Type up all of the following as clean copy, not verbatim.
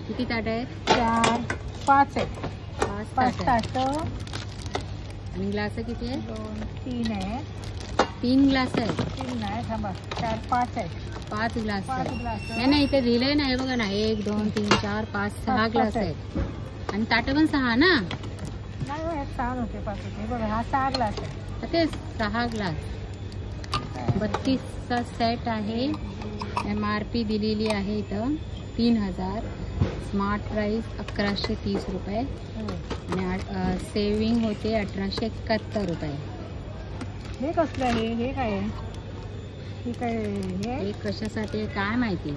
किती ताट आहेत? 4 5 आहेत. 5 ताट ताट. आणि ग्लास किती आहे? 2 3 आहे. 3 ग्लास आहेत. 3 नाही थांबा 4 5 आहेत. 5 ग्लास 5 आहेत. ग्लास. नाही नाही, इथे दिलंय ना, हे बघा ना, 1 2 3 4 5 6 ग्लास आहेत. आणि ताट पण 6 ना? नाही हो, यात 6 होते 5 होते. बघा हा 6 ग्लास आहे. ते 6 ग्लास. 32चा सेट आहे. MRP दिलेली आहे इथं 3000. स्मार्ट प्राइस 1130 रुपये. आणि सेविंग होते 1871 रुपये. हे कसलं आहे? हे काय आहे? हे काय हे? हे कशासाठी आहे काय माहिती. हे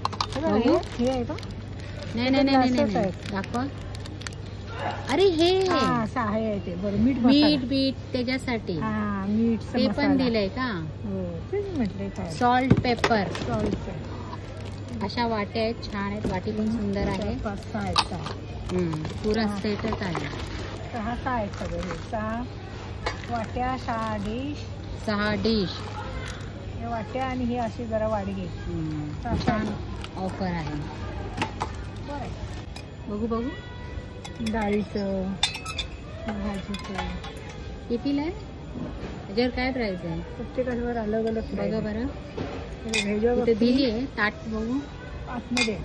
हे आहे का? नाही नाही नाही नाही नाही, दाखवा. अरे हे सहाय आहे ते. बरं मीठ मीठ बीट त्याच्यासाठी मीठ ते पण दिलंय का? हो तेच म्हटलंय काय. Salt pepper. सॉल्ट. अशा वाट्या आहेत, छान आहेत. वाटी पण सुंदर आहे. 5 6 आहेत. पुरा सेटच आहे. 6 आहेत सगळे. हे 6 वाट्या 6 डिश. 6 डिश. हे वाट्या आणि हे अशी जरा वाढी घ्यायची. छान ऑफर आहे. बरं बघू बघू. डाळीचं भाजीचं कितीला आहे? त्याच्यावर काय प्राइस आहे? प्रत्येकावर अलग अलग बघा बरं. ह्याच्यावर इथे दिली आहे ताट. बघू आतमध्ये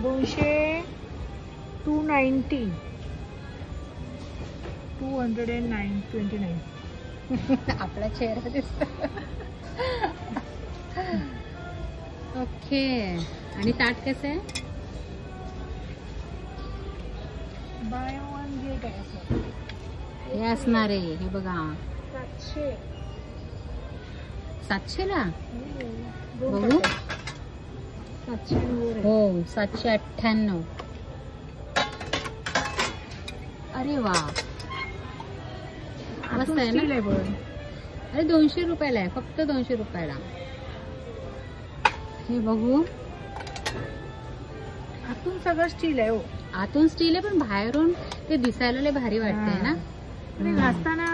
200 290 229. आपला चेहरा दिसतो. ओके. आणि ताट कसं आहे? बाय वन गेट आहे. हे असणार आहे. हे बघा 700. 700 ला. बघू. 700 हो 798. अरे वा, मस्त आहे ना? अरे 200 रुपयाला आहे, फक्त 200 रुपयाला. हे बघू. आतून सगळं स्टील आहे. हो आतून स्टील आहे, पण बाहेरून ते दिसायला लय भारी वाटतंय ना. घासताना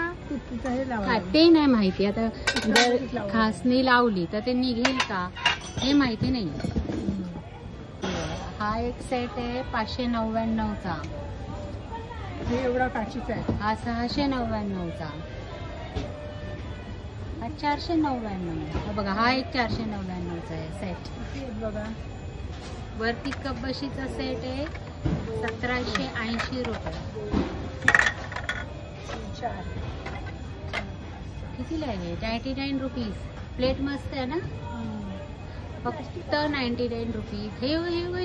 ते नाही माहिती. आता जर घासणी लावली तर ते निघेल का हे माहिती नाही. हा एक सेट आहे 599चा. हे एवढा काचीचा आहे. हा 699चा. हा 499. बघा हा एक 499चा आहे सेट. बघा वरती कपबशीचा सेट आहे 1780 रुपये. कितीला आहे? 99 रुपीज. प्लेट मस्त आहे ना. फक्त 99 रुपीज. हे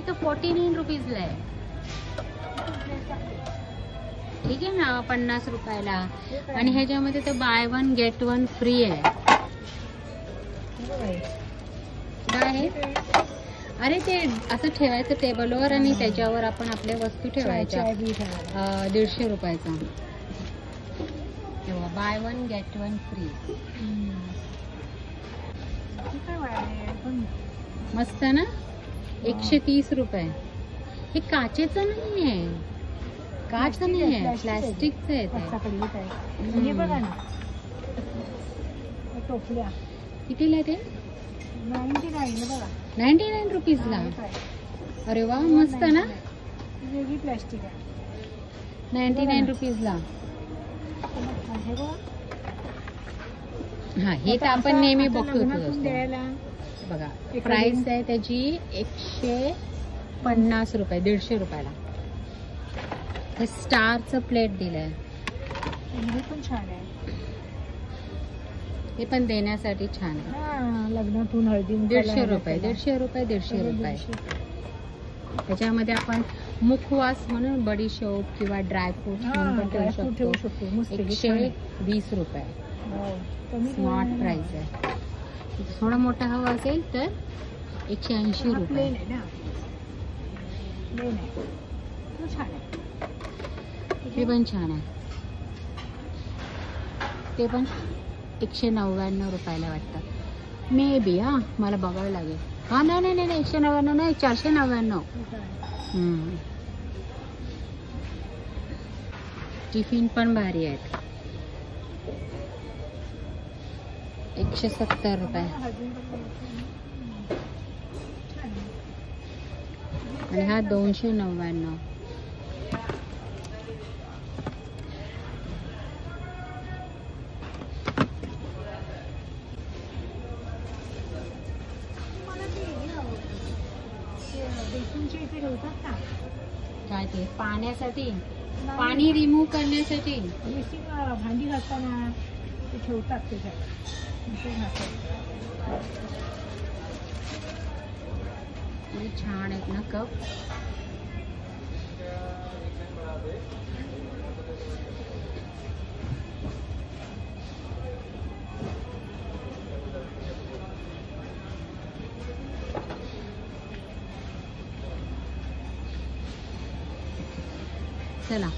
तर 49 रुपीजला आहे. ठीक आहे ना, 50 रुपयाला. आणि ह्याच्यामध्ये तर by one get one free आहे. काय आहे? अरे ते असं ठेवायचं टेबलवर आणि त्याच्यावर आपण आपल्या वस्तू ठेवायच्या. 150 रुपयाचा. तेव्हा by one get one free. मस्त ना. 130 रुपये. हे काचेचं नाही आहे. काच नाही आहे, प्लास्टिकचं आहे. हे बघा ना टोपल्या. कितीला आहे ते? 99 बघा. 99 रुपीजला. अरे वा, मस्त ना. वेगळी प्लास्टिक आहे. 99 रुपीजला. हा हे तर आपण नेहमी बघतो. बघा प्राइस आहे त्याची 150 रुपये. 150 रुपयाला. हे स्टारचं प्लेट दिलंय. हे पण छान आहे. हे पण देण्यासाठी छान आहे. लग्नातून हळदी 150 रुपये. 150 रुपये. 150 रुपये. त्याच्यामध्ये आपण मुखवास म्हणून बडीशोप किंवा ड्रायफ्रूट ठेवू शकतो. 120 रुपये. स्मार्ट प्राइस आहे. थोडा मोठा हवा असेल तर 180 रुपये. हे पण छान आहे. ते पण 199 रुपयाला वाटतं मे बी. हा मला बघावं लागेल. हा नाही नाही नाही 199 नाही, 499. टिफिन पण भारी आहेत. 170 रुपये. आणि हा 299. इथे ठेवतात का काय ते पाण्यासाठी, पाणी रिमूव्ह करण्यासाठी बेसिक भांडी घासताना ते ठेवतात त्याच्यात. छान आहेत ना कप. चला,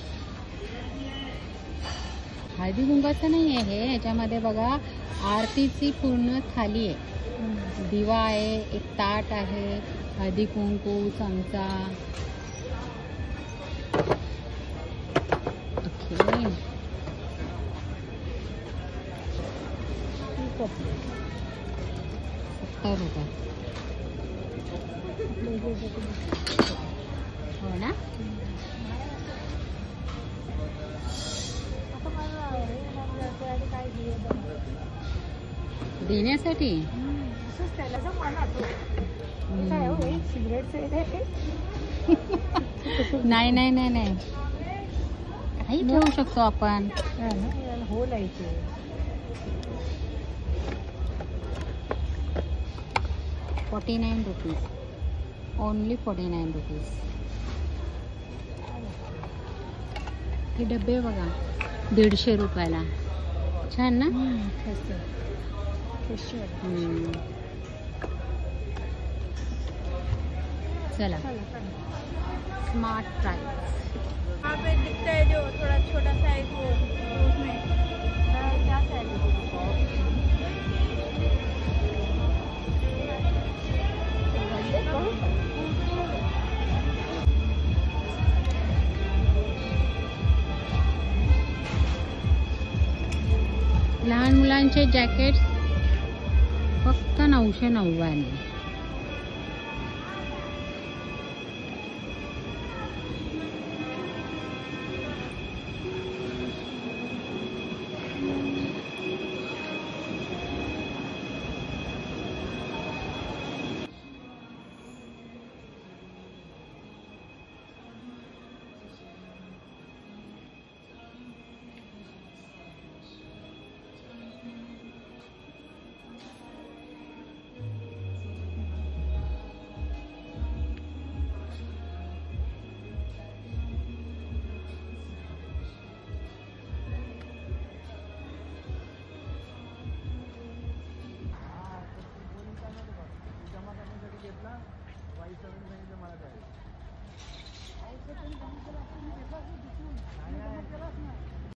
हळदी कुंकाचं नाही आहे हे. याच्यामध्ये बघा आरतीची पूर्ण थाली आहे. दिवा आहे, एक ताट आहे, हळदी कुंकू, चमचा. ओके, 70 रुपये. हो ना. देण्यासाठी नाही नाही नाही नाही, काही ठेवू शकतो आपण. होल आहे ते. ₹49, ओनली 49 रुपीज. हे डबे बघा 150 रुपयाला. छान ना. चला, स्मार्ट प्राइस. यहाँ पे दिखता है जो थोड़ा छोटा साइज वो उसमें क्या साइज लहान मुलांचे जॅकेट फक्त 999.